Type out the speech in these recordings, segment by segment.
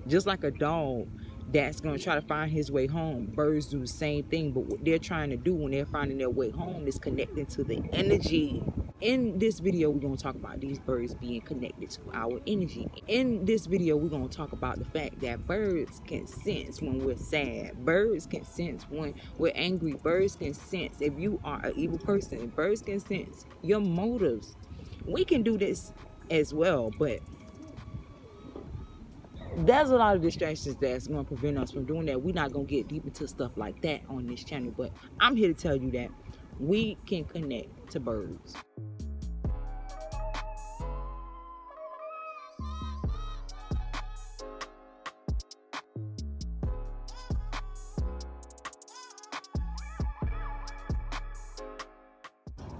Just like a dog that's going to try to find his way home, birds do the same thing. But what they're trying to do when they're finding their way home is connecting to the energy. In this video, we're going to talk about these birds being connected to our energy. In this video, we're going to talk about the fact that birds can sense when we're sad. Birds can sense when we're angry. Birds can sense if you are an evil person. Birds can sense your motives. We can do this as well, but there's a lot of distractions that's going to prevent us from doing that. We're not going to get deep into stuff like that on this channel, but I'm here to tell you that we can connect to birds.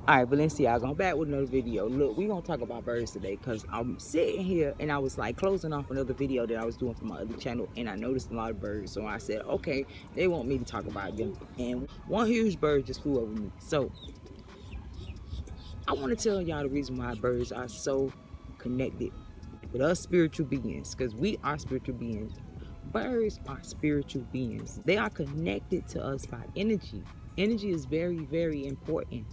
All right, Valenciaga, I'm back with another video. Look, we're going to talk about birds today because I'm sitting here and I was like closing off another video that I was doing for my other channel, and I noticed a lot of birds. So I said, okay, they want me to talk about them. And one huge bird just flew over me. So I want to tell y'all the reason why birds are so connected with us spiritual beings, because we are spiritual beings. Birds are spiritual beings. They are connected to us by energy. Energy is very, very important.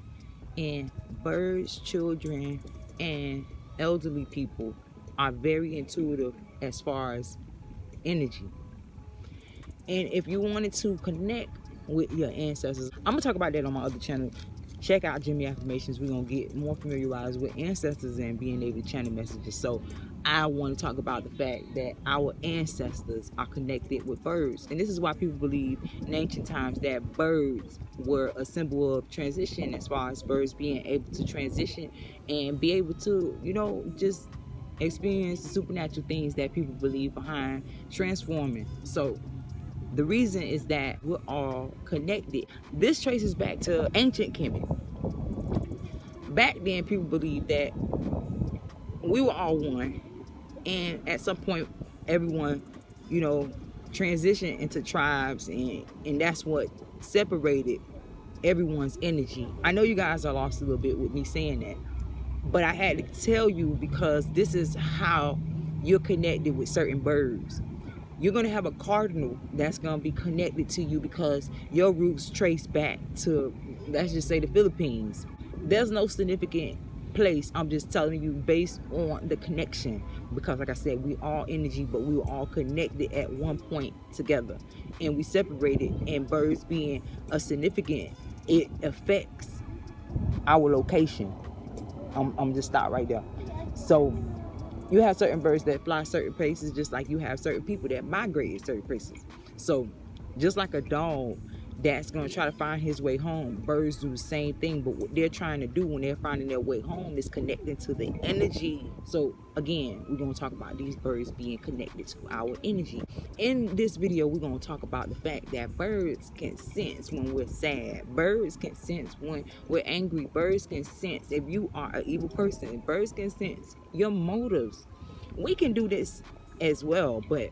And birds, children, and elderly people are very intuitive as far as energy. And if you wanted to connect with your ancestors, I'm gonna talk about that on my other channel. Check out Jimmy Affirmations. We're gonna get more familiarized with ancestors and being able to channel messages. So I want to talk about the fact that our ancestors are connected with birds. And this is why people believe in ancient times that birds were a symbol of transition, as far as birds being able to transition and be able to, you know, just experience the supernatural things that people believe behind transforming. So the reason is that we're all connected. This traces back to ancient Kemet. Back then, people believed that we were all one. And at some point, everyone, you know, transitioned into tribes. And that's what separated everyone's energy. I know you guys are lost a little bit with me saying that. But I had to tell you because this is how you're connected with certain birds. You're going to have a cardinal that's going to be connected to you because your roots trace back to, let's just say, the Philippines. There's no significant place. I'm just telling you based on the connection, because like I said, we all energy, but we were all connected at one point together, and we separated. And birds being a significant, it affects our location. I'm just stop right there. So you have certain birds that fly certain places, just like you have certain people that migrate in certain places. So just like a dog that's going to try to find his way home, birds do the same thing. But what they're trying to do when they're finding their way home is connecting to the energy. So again, we're going to talk about these birds being connected to our energy. In this video, we're going to talk about the fact that birds can sense when we're sad. Birds can sense when we're angry. Birds can sense if you are an evil person. Birds can sense your motives. We can do this as well, but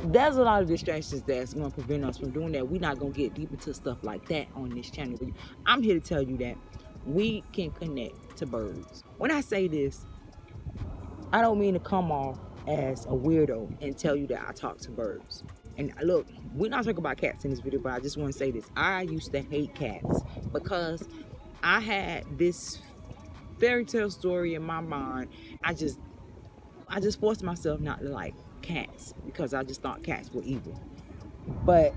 there's a lot of distractions that's going to prevent us from doing that. We're not going to get deep into stuff like that on this channel. I'm here to tell you that we can connect to birds. When I say this, I don't mean to come off as a weirdo and tell you that I talk to birds. And look, we're not talking about cats in this video, but I just want to say this. I used to hate cats because I had this fairy tale story in my mind. I just forced myself not to like cats because I just thought cats were evil. But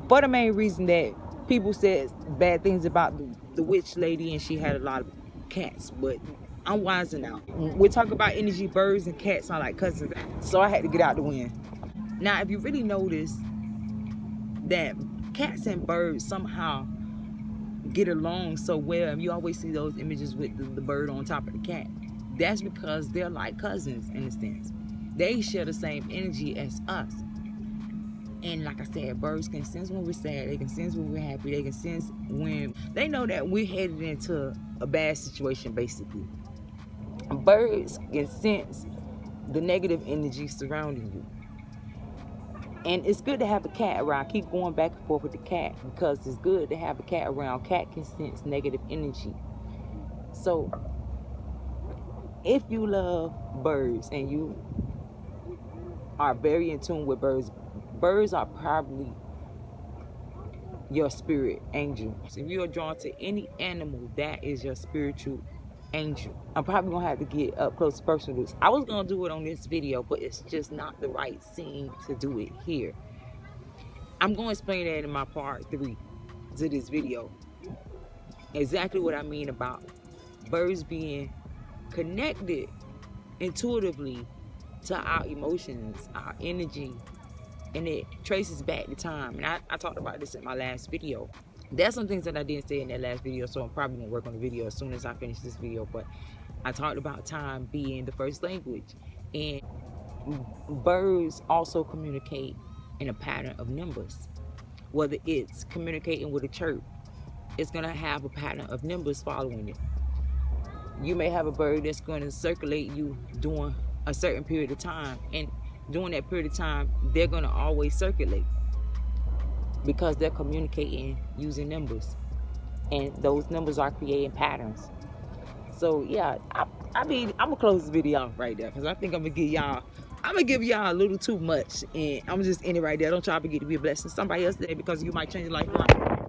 for the main reason that people said bad things about the witch lady, and she had a lot of cats. But I'm wising out. We're talking about energy. Birds and cats are like cousins, so I had to get out the wind. Now, if you really notice that cats and birds somehow get along so well, and you always see those images with the bird on top of the cat, that's because they're like cousins in a sense. They share the same energy as us. And like I said, birds can sense when we're sad. They can sense when we're happy. They can sense when they know that we're headed into a bad situation, basically. Birds can sense the negative energy surrounding you. And it's good to have a cat around. I keep going back and forth with the cat because it's good to have a cat around. Cat can sense negative energy. So If you love birds and you are very in tune with birds, birds are probably your spirit angel. So if you are drawn to any animal, that is your spiritual angel. I'm probably gonna have to get up close to personal. I was gonna do it on this video, but it's just not the right scene to do it here. I'm gonna explain that in my part 3 to this video. Exactly what I mean about birds being connected intuitively to our emotions, our energy, and it traces back the time. And I talked about this in my last video. There's some things that I didn't say in that last video, so I'm probably gonna work on the video as soon as I finish this video. But I talked about time being the first language, and birds also communicate in a pattern of numbers. Whether it's communicating with a chirp, it's gonna have a pattern of numbers following it. You may have a bird that's going to circulate you during a certain period of time, and during that period of time they're going to always circulate because they're communicating using numbers, and those numbers are creating patterns. So yeah, I mean, I'm gonna close this video off right there because I think I'm gonna give y'all a little too much, and I'm just in it right there. Don't try to forget to be a blessing to somebody else today, because you might change your life.